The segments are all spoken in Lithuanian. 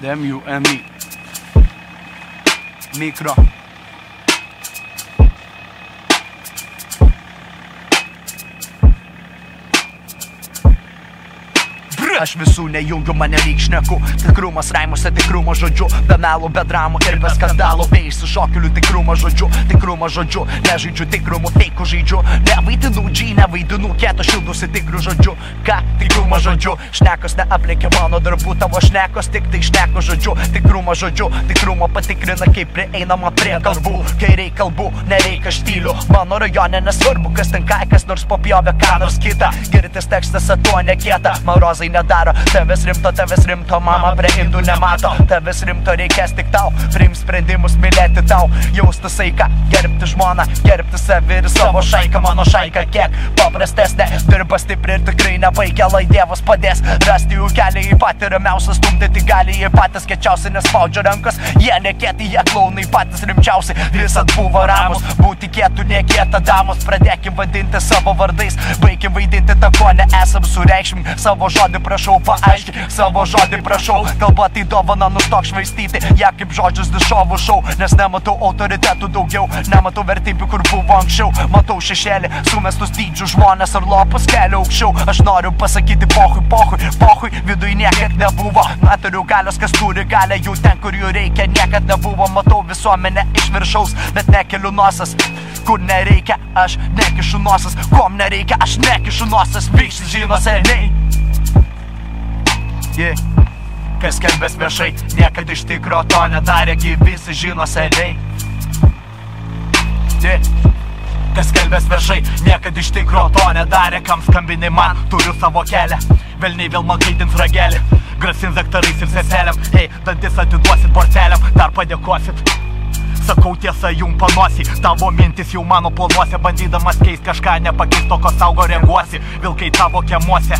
DMUMI Mikro Aš visų nejungiu, mane lyg šneku. Tikrumas raimuose, tikrumas žodžiu. Be melų, be dramų ir be skandalų. Be išsišokėlių tikrumas žodžiu. Tikrumas žodžiu, nežaidžiu tikrumu, feikų žaidžiu. Nevaidinu G, nevaidinu kieto, šildusi tikru žodžiu. Ką? Tikrumas žodžiu. Šnekos neaplenkė mano darbų, tavo šnekos tik tai šneko žodžiu. Tikrumas žodžiu, tikrumo patikrina, kaip prieinama prie kalbų. Kai reik kalbų, nereik aš tyliu. Mano rajone nesvarbu, kas ten ką, kas nors papjovė ką nors kitą. Girtis tekstas tuo nekieta, marozai nedaro. Tavęs rimto, mama prie indų nemato. Tavęs rimto reikės tik tau, priims sprendimus mylėti tau. Jausti saiką, gerbti žmoną, gerbti savi ir savo šaiką. Mano šaika kiek paprastesnė, dirba stipri ir tikrai nebaigia, lai Dievas padės rasti jų kelią į patį ramiausią. Stumdyti gali jie patys kiečiausi, nespaudžia rankas. Jie nekieti, jie klaunai patys rimčiausi. Visad buvo ramus, būti kietų, nekieta damos. Pradėkim vadinti savo vardais, baikim vaidinti tą, ko neesam. Sureikšmim savo žodį, prašau paaiški, savo žodį prašau. Kalba tai dovana, nustok švaistyti ją kaip žodžius dišovų šau. Nes nematau autoritetų daugiau, nematau vertybių, kur buvo anksčiau. Matau šešėlį, sumestus dydžių žmonės ar lopus kelia aukščiau. Aš noriu pasakyti pohui, viduj niekad nebuvo. Neturiu galios, kas turi galę, jų ten, kur jų reikia, niekad nebuvo. Matau visuomenę iš viršaus, bet nekeliu nosas. Kur nereikia, aš nekišu nosas. Kom nereikia, aš nekišu nosas. Visi žino seniai. Kas kalbės viešai, niekad iš tikro to nedarė, visi žino seniai. Kas kalbės viešai, niekad iš tikro to nedarė, kam skambini man, turiu savo kelią. Velniai vėl man kaitins ragelį, grasins daktarais ir seselėm. Hei, dantis atiduosit porceliam, dar padėkosit. Sakau tiesą jum panosį, tavo mintis jau mano planuose. Bandydamas keist kažką nepakeisto, ko saugo renguosi. Vilkai tavo kiemuose,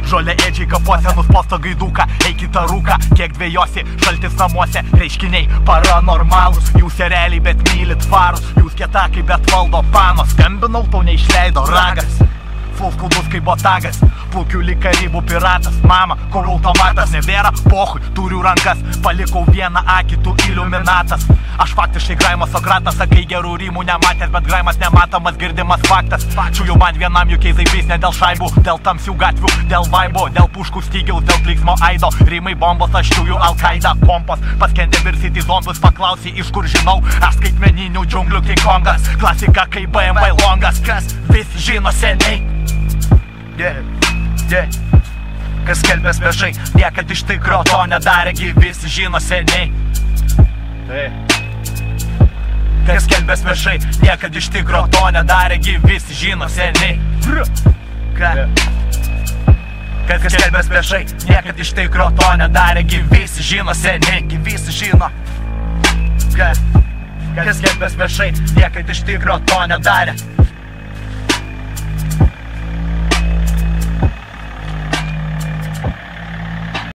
žolė ėdžiai kapuose, nusposto gaiduką, eik į tą rūką, kiek dvėjosi, šaltis namuose, reiškiniai paranormalūs. Jūs ereliai, bet mylit farus, jūs kietakai, bet valdo panos. Skambinau, tau neišleido ragas, full skaudus kaip botagas, plaukiu lyg karibų piratas. Mama, kur automatas, nebėra pohui, turiu rankas, palikau vieną akį, tu iliuminatas. Aš faktiškai Graimas Sokratas, sakai gerų rymų nematęs, bet Graimas nematomas, girdimas faktas. Čiūju man vienam jokiais zaibais, ne dėl šaibų, dėl tamsių gatvių, dėl vaibo, dėl puškų stygiaus, dėl klyksmo aido. Rimai bombos, aš čiūju Al-Qaida, pompos, paskendė Virsity zombus, paklausė iš kur žinau, aš skaitmeninių džiunglių King Kongas. Klasika kaip BMW longas, kas visi žino seniai. Kas kalbės viešai, niekad iš tikro to nedarė, visi žino seniai. Kas kalbės viešai, niekad iš tikro to nedarė, visi žino seniai. Kas kalbės viešai, niekad iš tikro to nedarė, visi žino seniai. Visi žino. Kas kalbės viešai, niekad iš tikro to nedarė.